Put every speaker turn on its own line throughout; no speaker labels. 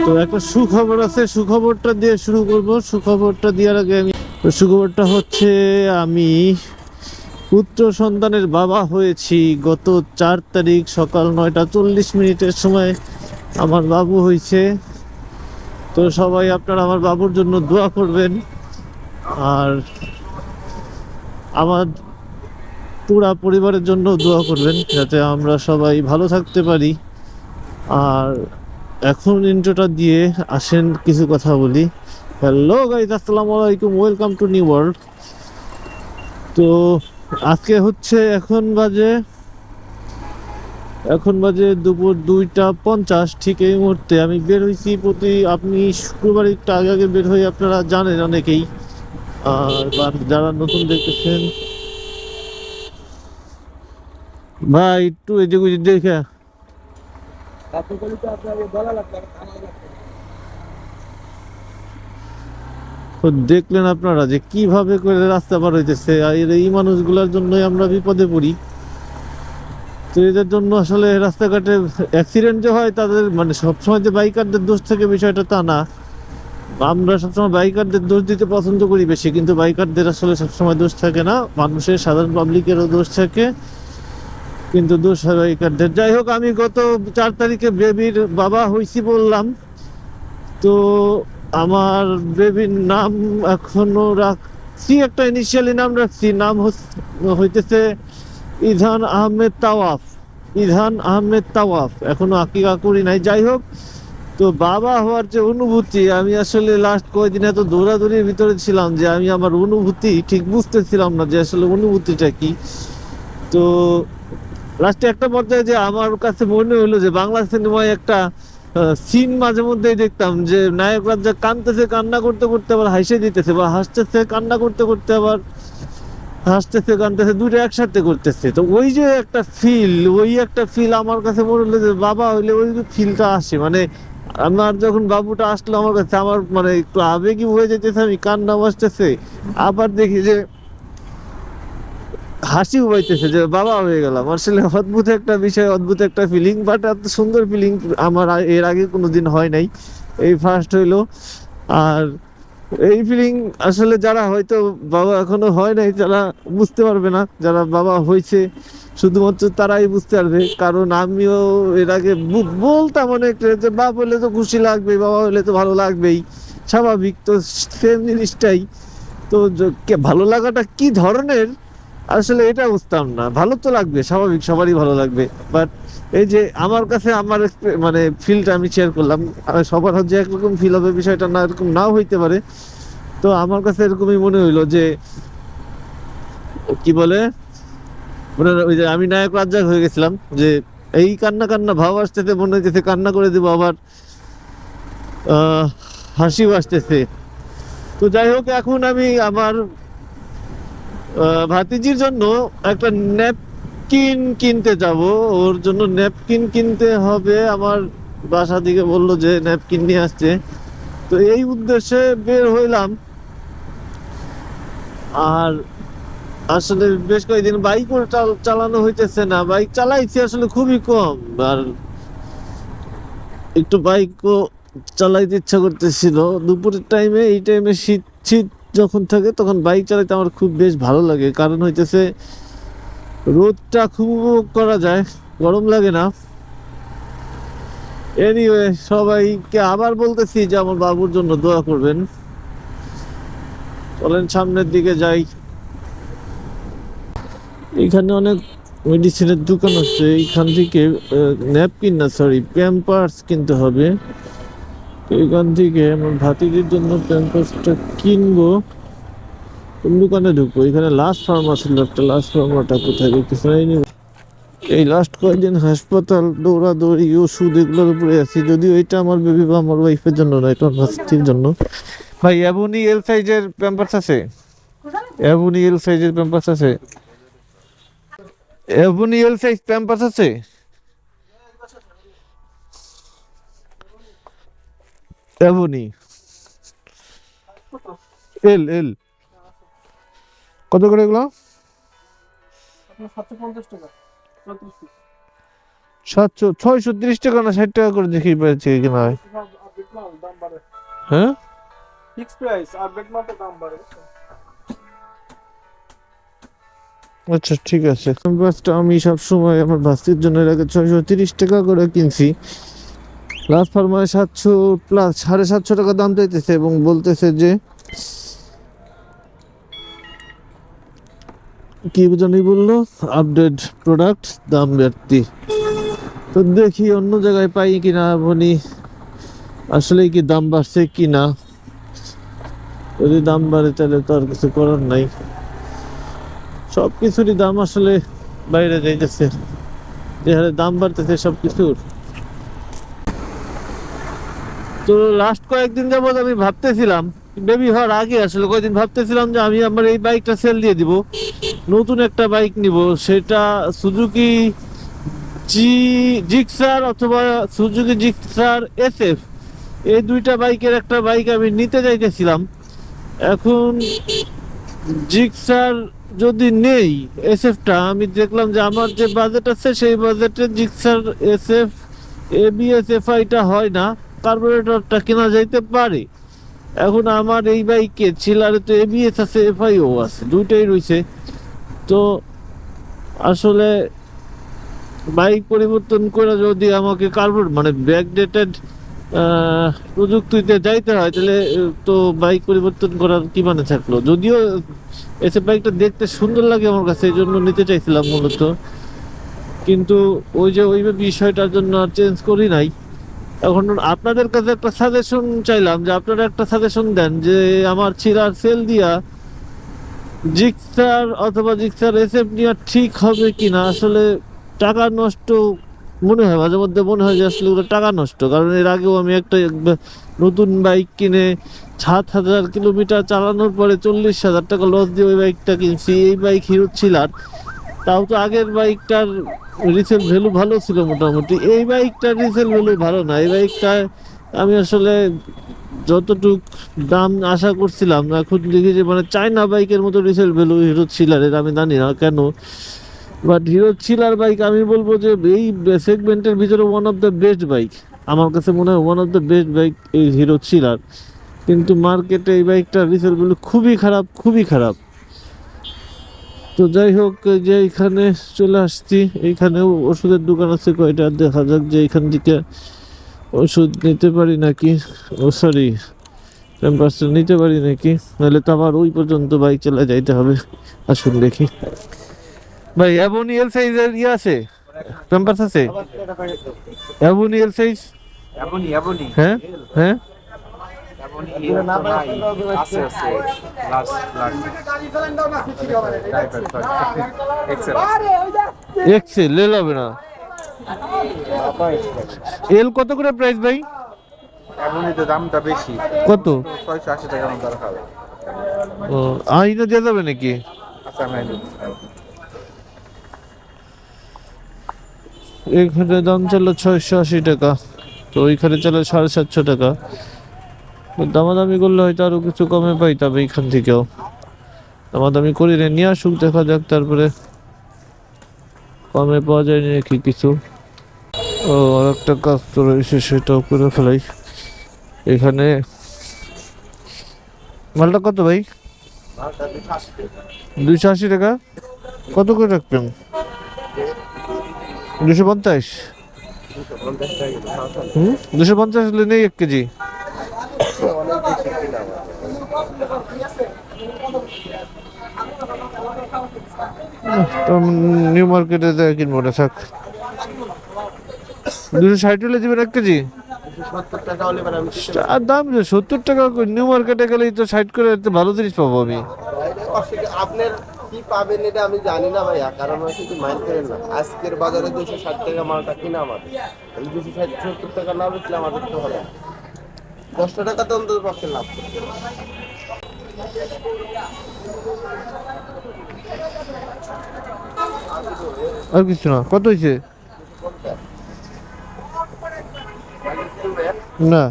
তো একটা সুখবর আছে, সুখবরটা দিয়ে শুরু করব। সুখবরটা দেওয়ার আগে সুখবরটা হচ্ছে আমি পুত্র সন্তানের বাবা হয়েছি। গত 4 তারিখ সকাল 9টা 40 মিনিটের সময় আমার বাবু হয়েছে। তো সবাই আপনারা আমার বাবুর জন্য দোয়া করবেন, আর আমার পুরা পরিবারের জন্য দোয়া করবেন যাতে আমরা সবাই ভালো থাকতে পারি। আর এখন ইন্ট্রোটা দিয়ে আসেন কিছু কথা বলি। হ্যালো গাইজ, আসসালামু আলাইকুম, ওয়েলকাম টু নিউ ওয়ার্ল্ড। তো আজকে হচ্ছে এখন বাজে দুপুর 2টা 50। ঠিক এই মুহূর্তে আমি বের হয়েছি। আপনি শুক্রবার একটু আগে আগে বের হয়ে আপনারা জানেন অনেকেই, আর যারা নতুন দেখতেছেন ভাই একটু এদিক ওদিক দেখে। তো দেখলেন আপনারা যে কিভাবে করে রাস্তা পার হইতেছে, আর এই মানুষগুলোর জন্যই আমরা বিপদে পড়ি। তো এদের জন্য আসলে রাস্তাঘাটে অ্যাক্সিডেন্ট যে হয় তাদের মানে সবসময় যে বাইকারদের দোষ থাকে বিষয়টা তা না। আমরা সবসময় বাইকারদের দোষ দিতে পছন্দ করি বেশি, কিন্তু বাইকারদের আসলে সবসময় দোষ থাকে না, মানুষের সাধারণ পাবলিকেরও দোষ থাকে, কিন্তু দোষ হয় বাইকারদের। যাই হোক, আমি গত 4 তারিখে বেবির বাবা হইছি বললাম। তো আমার বেবির নাম এখনো রাখছি, একটা ইনিশিয়ালি নাম রাখছি, নাম হইতেছে ইধান আহমেদ তাওয়াফ। ইধান আহমেদ তাওয়াফ, এখনো আকিকা করি নাই। যাই হোক, তো বাবা হওয়ার যে অনুভূতি, আমি আসলে লাস্ট কয়েকদিন এত দৌড়াদৌড়ির ভিতরে ছিলাম যে আমি আমার অনুভূতি ঠিক বুঝতেছিলাম না যে আসলে অনুভূতিটা কি। তো লাস্টে একটা পর্যায়ে যে আমার কাছে মনে হলো যে বাংলা সিনেমায় একটা সিন মাঝে মধ্যেই দেখতাম যে নায়করা যা কাঁদতেছে, কান্না করতে করতে আবার হাসি দিতেছে, বা হাসতেছে কান্না করতে করতে আবার হাসতেছে কাঁদতেছে, দুটো একসাথে করতেছে। তো ওই একটা ফিল আমার কাছে মনে হলো যে বাবা হইলে ওই ফিলটা আসে। মানে আমার যখন বাবুটা আসলো আমার কাছে, আমার মানে একটু আবেগী হয়ে যেতেছে, আমি কান্না আসতেছে, আবার দেখি যে হাসি পাইতেছে যে বাবা হয়ে গেলাম। আসলে অদ্ভুত একটা বিষয়, অদ্ভুত একটা ফিলিং, বাট এত সুন্দর ফিলিং আমার এর আগে কোনোদিন হয় নাই, এই ফার্স্ট হইলো। আর এই ফিলিং আসলে যারা হয়তো বাবা এখনো হয় নাই যারা বুঝতে পারবে না, যারা বাবা হয়েছে শুধুমাত্র তারাই বুঝতে পারবে। কারণ আমিও এর আগে বলতাম অনেক যে বাবা হলে তো খুশি লাগবেই, বাবা হলে তো ভালো লাগবেই, স্বাভাবিক। তো সেম জিনিসটাই। তো ভালো লাগাটা কি ধরনের আসলে এটা বুঝতাম না। ভালো তো লাগবে, স্বাভাবিক, সবারই ভালো লাগবে। বাট এই যে আমার কাছে আমার মানে ফিলটা আমি শেয়ার করলাম। আর সবার হচ্ছে একরকম ফিল হবে বিষয়টা না, এরকম নাও হইতে পারে। তো আমার কাছে এরকমই মনে হইলো যে কি বলে, মানে ওই যে আমি নায়ক রাজ্জাক হয়ে গেছিলাম, যে এই কান্না কান্না ভাব আসতেছে, মনে হইতেছে কান্না করে দেবো, আবার আহ হাসিও আসতেছে। তো যাই হোক, এখন আমি আমার ভাতিজির জন্য একটা ন্যাপকিন কিনতে যাব। ওর জন্য ন্যাপকিন কিনতে হবে, আমার বাসা থেকে বললো যে ন্যাপকিন নিয়ে আসছে। তো এই উদ্দেশ্যে বের হইলাম। আর আসলে বেশ কয়েকদিন বাইকও চালানো হইতেছে না, বাইক চালাইছি আসলে খুবই কম। আর একটু বাইকও চালাইতে ইচ্ছা করতেছিল দুপুরের টাইমে। এই টাইমে শীত শীত যখন থাকে তখন বাইক চালাইতে আমার খুব বেশ ভালো লাগে, কারণ হইতেছে রোদটা খুব উপভোগ করা যায়, গরম লাগে না। এনিওয়ে, সবাইকে আবার বলতেছি যে আমার বাবুর জন্য দোয়া করবেন। চলেন সামনের দিকে যাই। এখানে অনেক মেডিসিনের দোকান আছে, এইখান থেকে ন্যাপকিন না সরি প্যাম্পার্স কিনতে হবে। তো এইখান থেকে আমার ভাতিজির জন্য প্যাম্পার্সটা কিনবো। কোন দোকানে ঢুকবো? এখানে লাস্ট ফার্মা ছিল একটা, লাস্ট ফার্মাটা কোথায় দেখতেছি না। এই লাস্ট কয়েকদিন হাসপাতাল দৌড়াদৌড়ি ওষুধ এগুলোর উপরে আছি। যদিও এটা আমার বেবি বা আমার ওয়াইফের জন্য না, এটা আমার ভাস্তির জন্য। ভাই অ্যাভনি এল সাইজের প্যাম্পার্স আছে? অ্যাভনি এল সাইজের প্যাম্পার্স আছে? অ্যাভনি এল সাইজ প্যাম্পার্স আছে? অ্যাভনি এল এল কত করে এগুলো? 750 টাকা 34 পিস। 630 টাকা না 60 টাকা করে দেখি পেয়েছি কিনা হয়। হ্যাঁ আচ্ছা ঠিক আছে। বাসটা আমি সবসময় আমার ভাস্তির জন্য এর আগে 630 টাকা করে কিনছি। লাস্ট ফার্মায় 700 প্লাস 750 টাকা দাম চাইতেছে এবং বলতেছে যে কি জানি বললো, আপডেট প্রোডাক্ট, দাম বাড়তি। তো দেখি অন্য জায়গায় পাই কিনা, বলি আসলে কি দাম বাড়ছে কিনা। যদি দাম বাড়ে তাহলে তো আর কিছু করার নাই, সব কিছুরই দাম আসলে বাইরে যাইতেছে, যে হারে দাম বাড়তেছে সব কিছুর। তো লাস্ট কয়েকদিন যাবত আমি ভাবতেছিলাম, বেবি হওয়ার আগে আসলে কয়েকদিন ভাবতেছিলাম যে আমি আমার এই বাইকটা সেল দিয়ে দিব, নতুন একটা বাইক নিব, সেটা সুজুকি জিক্সার অথবা সুজুকি জিক্সার এসএফ, এই দুইটা বাইকের একটা বাইক আমি নিতে চাইতেছিলাম। এখন জিক্সার যদি নেই, এসএফটা আমি দেখলাম যে আমার যে বাজেট আছে সেই বাজেটে জিক্সার এসএফ এবিএস এফআইটা হয় না, কার্বোরেটরটা কেনা যাইতে পারে। এখন আমার এই বাইকে চিলারে তো এবিএস আছে, এফআইও আছে, দুইটাই রয়েছে। তো আসলে বাইক পরিবর্তন করে যদি আমাকে মানে ব্যাকডেটেড প্রযুক্তিতে যাইতে হয়, তাহলে তো বাইক পরিবর্তন করার কি মানে থাকলো। যদিও এসে বাইকটা দেখতে সুন্দর লাগে আমার কাছে, এই জন্য নিতে চাইছিলাম মূলত, কিন্তু ওই বিষয়টার জন্য আর চেঞ্জ করি নাই। এখন আপনাদের কাছে একটা সাজেশন চাইলাম, যে আপনারা একটা সাজেশন দেন যে আমার চিরার সেল দিয়া জিক্সার অথবা জিক্সার এসএফ নেওয়া ঠিক হবে কিনা। আসলে টাকা নষ্ট মনে হয়, মাঝে মধ্যে মনে হয় যে আসলে ওটা টাকা নষ্ট, কারণ এর আগেও আমি একটা নতুন বাইক কিনে 7,000 কিলোমিটার চালানোর পরে 40,000 টাকা লস দিয়ে ওই বাইকটা কিনছি। এই বাইক হিরো ছিলার, তাও তো আগের বাইকটার রিসেল ভ্যালু ভালো ছিল মোটামুটি, এই বাইকটার রিসেল ভ্যালু ভালো না। এই বাইকটায় আমি আসলে যতটুক দাম আশা করছিলাম, এখন দেখি যে মানে চায়না বাইকের মতো রিসেল ভ্যালু হিরো চিলারের, আমি জানি না কেন, বাট হিরো চিলার বাইক আমি বলবো যে এই সেগমেন্টের ভিতরে one of the best bike. আমার কাছে মনে হয় one of the best bike এই হিরো চিলার, কিন্তু মার্কেটে এই বাইকটার রিসেল ভ্যালু খুবই খারাপ, খুবই খারাপ। তো যাই হোক, যে এখানে চলে আসছি, এইখানেও ওষুধের দোকান আছে কয়টা, দেখা যাক যে এখান থেকে ওষুধ নিতে পারি নাকি, ও সরি টেম্পারটা নিতে পারি নাকি, নাহলে তো আবার ওই পর্যন্ত বাইক চালা যাইতে হবে। আসুন দেখি। ভাই অ্যাবনি এল সাইজের ইয়ে আছে, টেম্পারস আছে অ্যাবনি এল সাইজ? হ্যাঁ হ্যাঁ এক্সেল লে হবে না। এল কত করে প্রাইস ভাই?
দামটা বেশি,
কত?
680 টাকার মতো রাখা হবে।
ও আইনা দিয়ে যাবে নাকি?
আচ্ছা আমি
এখানে দাম চলো 680 টাকা, তো ওইখানে চলো 750 টাকা। দামাদামি করলে হয়তো আরো কিছু কমে পাইতাম এইখান থেকেও, দামাদামি করি রে, নিয়ে আসুক, দেখা যাক তারপরে কমে পাওয়া যায় নাকি কিছু। ও আর একটা কাজ তো রয়েছে, সেটাও করে ফেলাই। এখানে মালটা কত ভাই? 280 টাকা। কত করে রাখবেন? 250? 250 হলে নেই 1 কেজি। নিউ মার্কেটে যাই কিনবো না, থাক। 260 হলে দিবেন 1 কেজি?
70 টাকা হলে
আর দাম 70 টাকা, নিউ মার্কেটে গেলেই তো 60 করে একটা ভালো জিনিস পাবো আমি।
আপনার কি পাবেন এটা আমি জানি না ভাইয়া, কারণ হচ্ছে কি মাইন্ড করেন না, আজকের বাজারে 260 টাকা মালটা কিনা আমাদের 260-70 টাকা না বেচলে আমাদের তো হবে 10 টাকা তো অন্তত পক্ষে লাভ।
আর কিছু না। কত হয়েছে? না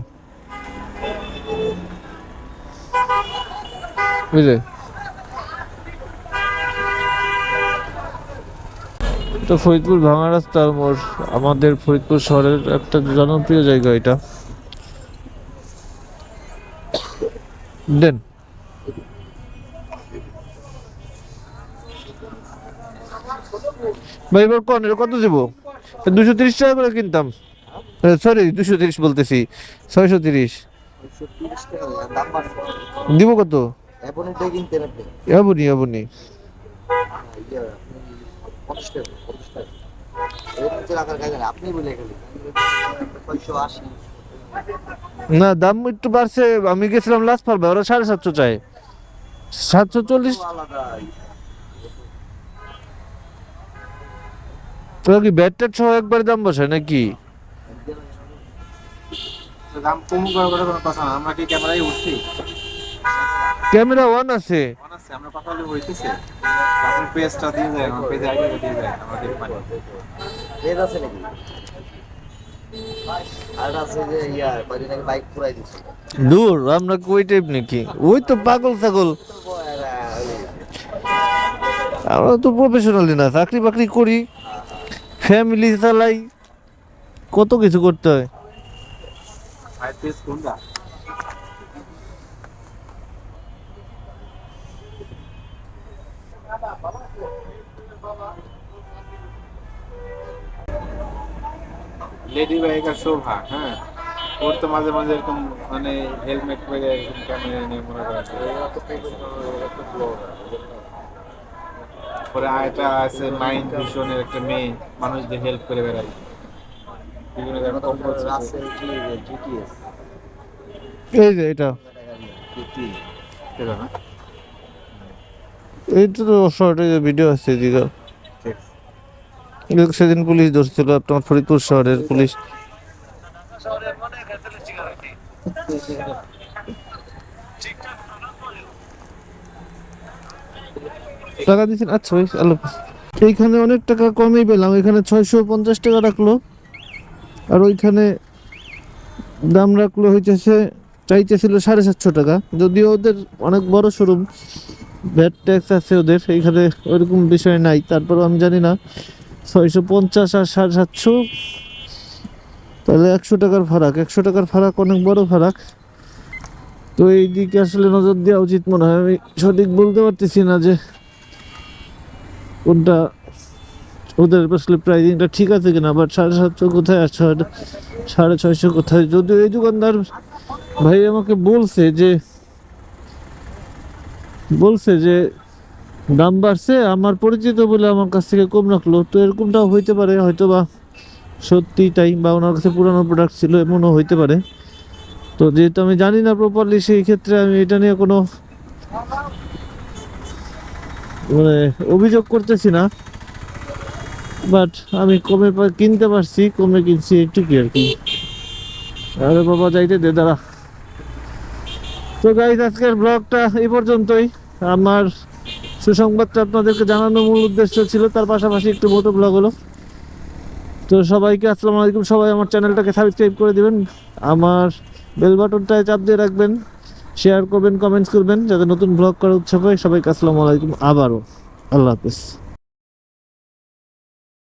বুঝলে এটা ফরিদপুর ভাঙা রাস্তার মোড়, আমাদের ফরিদপুর শহরের একটা জনপ্রিয় জায়গা এটা। দেন ভাই, এবার কোন এটা কত দেবো? 230 টাকা করে কিনতাম, সরি 230 বলতেছি, 630।
30 টাকা দাম বাড়ছে।
দিব কত?
এখন এটা কিনতে আপনি
এবনি এবনি।
50 টাকা 50 টাকা এর নিচে রাখার কাজ নেই, আপনি বলে গেলেন 680।
না, দাম একটু বাড়ছে। আমি গেছিলাম লাস্ট পারবে, ওরা 750 চাই, 740।
আলাদা
তোরা কি ব্যাট ট্যাট সহ একবারে দাম বসায় নাকি?
দাম কম করার কথা কোনো কথা না, আমরা কি ক্যামেরায় উঠছি?
ক্যামেরা ওয়ান আছে।
মনে আছে আমরা কথা বলে হইতেছে, আপনি পেজটা দিয়ে যায়, আমার পেজে আইডিটা দিয়ে যায়, আমাদের পানি পেজ আছে নাকি? আর আছে যে ইয়ার বাড়ি নাকি বাইক পুরাই দিছে।
দূর, আমরা কই টাইপ নাকি? ওই তো পাগল ছাগল, আমরা তো প্রফেশনালি না, চাকরি বাকরি করি, ফ্যামিলি চালাই, কত কিছু করতে হয়।
ভাই পেজ কোনটা? লেডি বাইকার শোভা, হ্যাঁ ওর তো মাঝে মাঝে এরকম মানে হেলমেট পরে এরকম ক্যামেরা নিয়ে মনে করেন পরে আরেকটা আছে মাইন্ড ভিশনের একটা মেয়ে, মানুষদের হেল্প করে বেড়ায় বিভিন্ন জায়গায় কম্পোজ আছে জিটিএস
এই যে এটা,
এটা না
এইটা তো শর্টে যে ভিডিও আছে দিঘা, সেদিন পুলিশ ধরছিল আপনার ফরিদপুর শহরের পুলিশ। টাকা দিচ্ছেন? আচ্ছা ভাই, আল্লাহ হাফেজ। এইখানে অনেক টাকা কমই পেলাম, এখানে 650 টাকা রাখলো, আর ওইখানে দাম রাখলো হইতেছে, চাইতেছিল 750 টাকা। যদিও ওদের অনেক বড় শোরুম, ভ্যাট ট্যাক্স আছে ওদের, এইখানে ওইরকম বিষয় নাই। তারপর আমি জানি না, 650 আর 750, তাহলে 100 টাকার ফারাক, 100 টাকার ফারাক অনেক বড় ফারাক। তো এই দিকে আসলে নজর দেওয়া উচিত মনে হয়। আমি সঠিক বলতে পারতেছি না যে কোনটা ওদের আসলে প্রাইসিংটা ঠিক আছে কিনা, বাট 750 কোথায় আর 650 কোথায়। যদিও এই দোকানদার ভাই আমাকে বলছে যে দাম বাড়ছে, আমার পরিচিত বলে আমার কাছ থেকে কম রাখলো। তো এরকমটাও হইতে পারে, হয়তো বা সত্যি তাই, বা ওনার কাছে পুরানো প্রোডাক্ট ছিল এমনও হইতে পারে। তো যেহেতু আমি জানি না প্রপারলি, সেই ক্ষেত্রে আমি এটা নিয়ে কোনো মানে অভিযোগ করতেছি না। বাট আমি কমে কিনতে পারছি, কমে কিনছি, একটু কি আর কি। আরে বাবা, যাইতে দে দাঁড়া। তো গাইজ, আজকের ব্লগটা এই পর্যন্তই। আমার সুসংবাদটা আপনাদেরকে জানানোর মূল উদ্দেশ্য ছিল, তার পাশাপাশি একটু মোটো ব্লগ হলো। তো সবাইকে আসসালামু আলাইকুম। সবাই আমার চ্যানেলটাকে সাবস্ক্রাইব করে দিবেন, আমার বেল বাটনটায় চাপ দিয়ে রাখবেন, শেয়ার করবেন, কমেন্টস করবেন, যাতে নতুন ব্লগ করার উৎসাহ হয়। সবাইকে আসসালামু আলাইকুম আবারও, আল্লাহ হাফেজ।